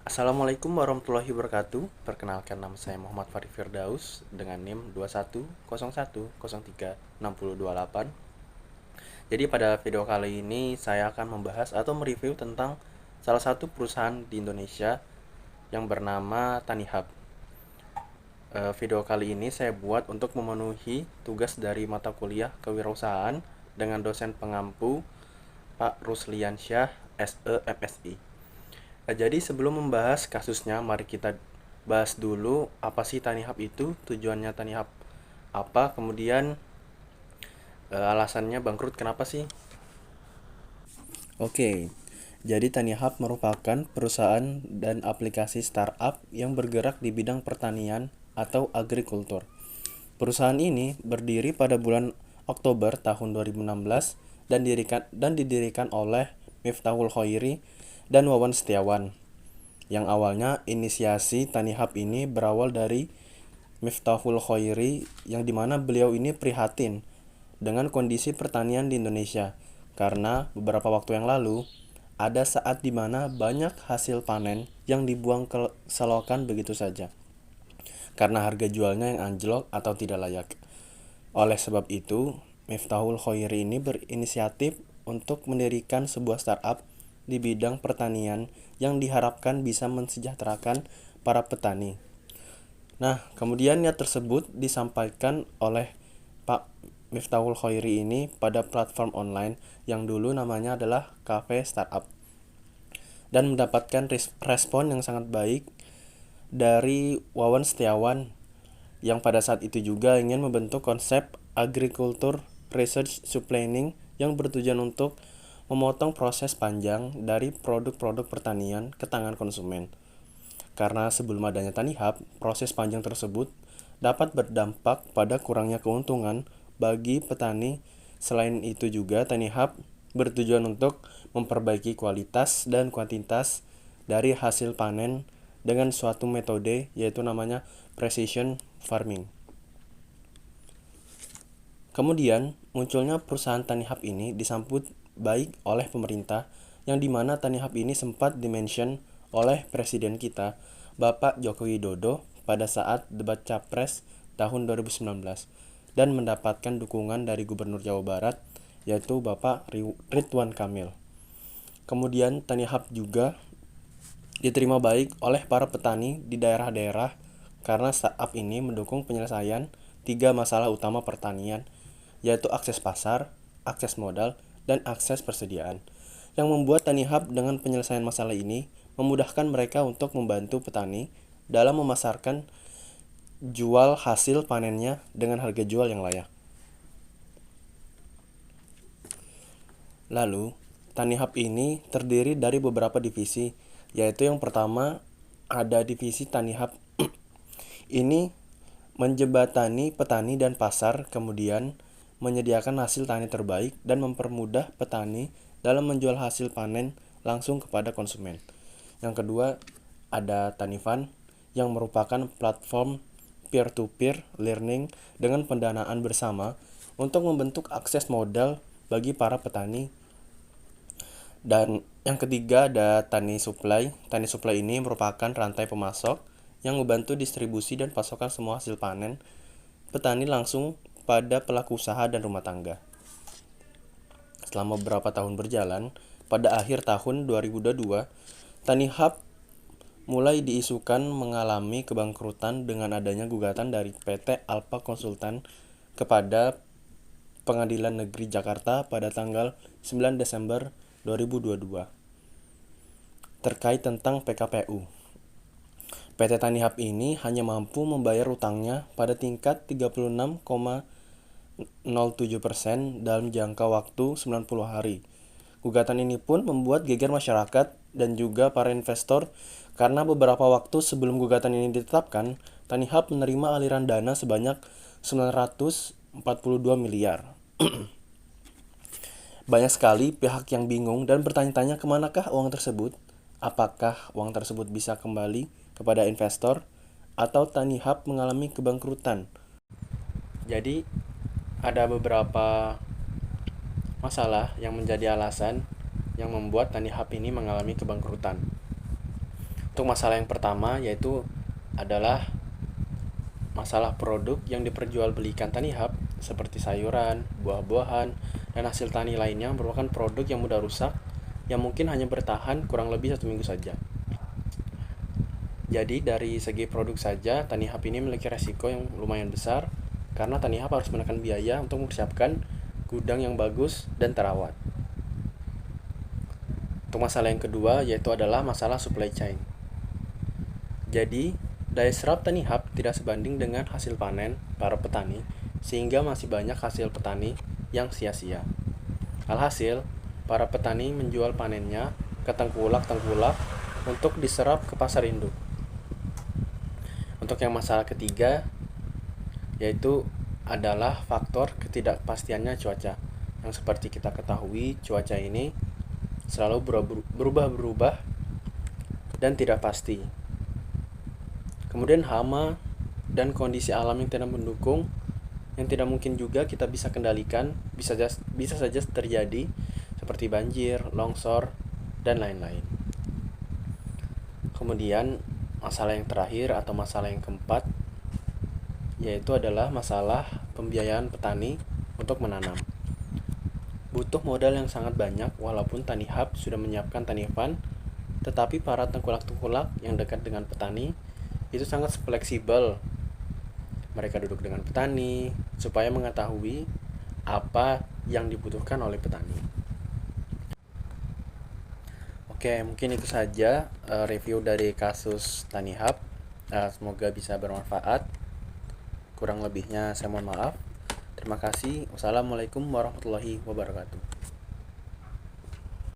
Assalamualaikum warahmatullahi wabarakatuh. Perkenalkan, nama saya Muhammad Farid Firdaus dengan NIM 2101036028. Jadi pada video kali ini saya akan membahas atau mereview tentang salah satu perusahaan di Indonesia yang bernama Tanihub. Video kali ini saya buat untuk memenuhi tugas dari mata kuliah kewirausahaan dengan dosen pengampu Pak Rusliansyah SE MSI. Jadi sebelum membahas kasusnya, mari kita bahas dulu apa sih Tanihub itu, tujuannya Tanihub apa, kemudian alasannya bangkrut kenapa sih. Oke, jadi Tanihub merupakan perusahaan dan aplikasi startup yang bergerak di bidang pertanian atau agrikultur. Perusahaan ini berdiri pada bulan Oktober tahun 2016 dan didirikan oleh Miftahul Khoiri dan Wawan Setiawan. Yang awalnya inisiasi Tanihub ini berawal dari Miftahul Khoiri, yang dimana beliau ini prihatin dengan kondisi pertanian di Indonesia, karena beberapa waktu yang lalu ada saat dimana banyak hasil panen yang dibuang ke selokan begitu saja karena harga jualnya yang anjlok atau tidak layak. Oleh sebab itu, Miftahul Khoiri ini berinisiatif untuk mendirikan sebuah startup di bidang pertanian yang diharapkan bisa mensejahterakan para petani. Nah, kemudian niat tersebut disampaikan oleh Pak Miftahul Khoiri ini pada platform online yang dulu namanya adalah Cafe Startup, dan mendapatkan respon yang sangat baik dari Wawan Setiawan yang pada saat itu juga ingin membentuk konsep Agriculture Research Supplying yang bertujuan untuk memotong proses panjang dari produk-produk pertanian ke tangan konsumen. Karena sebelum adanya Tanihub, proses panjang tersebut dapat berdampak pada kurangnya keuntungan bagi petani. Selain itu juga Tanihub bertujuan untuk memperbaiki kualitas dan kuantitas dari hasil panen dengan suatu metode yaitu namanya precision farming. Kemudian munculnya perusahaan Tanihub ini disambut baik oleh pemerintah, yang dimana Tanihub ini sempat dimention oleh presiden kita Bapak Joko Widodo pada saat debat Capres tahun 2019 dan mendapatkan dukungan dari Gubernur Jawa Barat yaitu Bapak Ridwan Kamil. Kemudian Tanihub juga diterima baik oleh para petani di daerah-daerah karena startup ini mendukung penyelesaian 3 masalah utama pertanian, yaitu akses pasar, akses modal, dan akses persediaan, yang membuat Tanihub dengan penyelesaian masalah ini memudahkan mereka untuk membantu petani dalam memasarkan jual hasil panennya dengan harga jual yang layak. Lalu, Tanihub ini terdiri dari beberapa divisi, yaitu yang pertama ada divisi Tanihub ini menjembatani petani dan pasar, kemudian menyediakan hasil tani terbaik dan mempermudah petani dalam menjual hasil panen langsung kepada konsumen. Yang kedua ada Tanifan yang merupakan platform peer-to-peer learning dengan pendanaan bersama untuk membentuk akses modal bagi para petani. Dan yang ketiga ada Tani Supply. Tani Supply ini merupakan rantai pemasok yang membantu distribusi dan pasokan semua hasil panen petani langsung pada pelaku usaha dan rumah tangga. Selama beberapa tahun berjalan, pada akhir tahun 2022, Tanihub mulai diisukan mengalami kebangkrutan dengan adanya gugatan dari PT Alpha Konsultan kepada Pengadilan Negeri Jakarta pada tanggal 9 Desember 2022 terkait tentang PKPU. PT Tanihub ini hanya mampu membayar utangnya pada tingkat 36,07% dalam jangka waktu 90 hari. Gugatan ini pun membuat geger masyarakat dan juga para investor karena beberapa waktu sebelum gugatan ini ditetapkan, Tanihub menerima aliran dana sebanyak 942 miliar. Banyak sekali pihak yang bingung dan bertanya-tanya kemanakah uang tersebut. Apakah uang tersebut bisa kembali kepada investor atau Tanihub mengalami kebangkrutan? Jadi ada beberapa masalah yang menjadi alasan yang membuat Tanihub ini mengalami kebangkrutan. Untuk masalah yang pertama yaitu adalah masalah produk yang diperjualbelikan Tanihub seperti sayuran, buah-buahan, dan hasil tani lainnya merupakan produk yang mudah rusak yang mungkin hanya bertahan kurang lebih 1 minggu saja. Jadi dari segi produk saja, Tanihub ini memiliki resiko yang lumayan besar karena Tanihub harus menekan biaya untuk mempersiapkan gudang yang bagus dan terawat. Untuk masalah yang kedua yaitu adalah masalah supply chain. Jadi, daya serap Tanihub tidak sebanding dengan hasil panen para petani, sehingga masih banyak hasil petani yang sia-sia. Alhasil, para petani menjual panennya ke tengkulak-tengkulak untuk diserap ke pasar induk. Untuk yang masalah ketiga, yaitu adalah faktor ketidakpastiannya cuaca. Yang seperti kita ketahui, cuaca ini selalu berubah-berubah dan tidak pasti. Kemudian hama dan kondisi alam yang tidak mendukung, yang tidak mungkin juga kita bisa kendalikan, bisa saja terjadi seperti banjir, longsor, dan lain-lain. Kemudian masalah yang terakhir atau masalah yang keempat yaitu adalah masalah pembiayaan petani untuk menanam. Butuh modal yang sangat banyak walaupun Tanihub sudah menyiapkan tani fund, tetapi para tengkulak-tengkulak yang dekat dengan petani itu sangat fleksibel. Mereka duduk dengan petani supaya mengetahui apa yang dibutuhkan oleh petani. Oke, mungkin itu saja review dari kasus Tanihub. Semoga bisa bermanfaat. Kurang lebihnya saya mohon maaf. Terima kasih. Wassalamualaikum warahmatullahi wabarakatuh.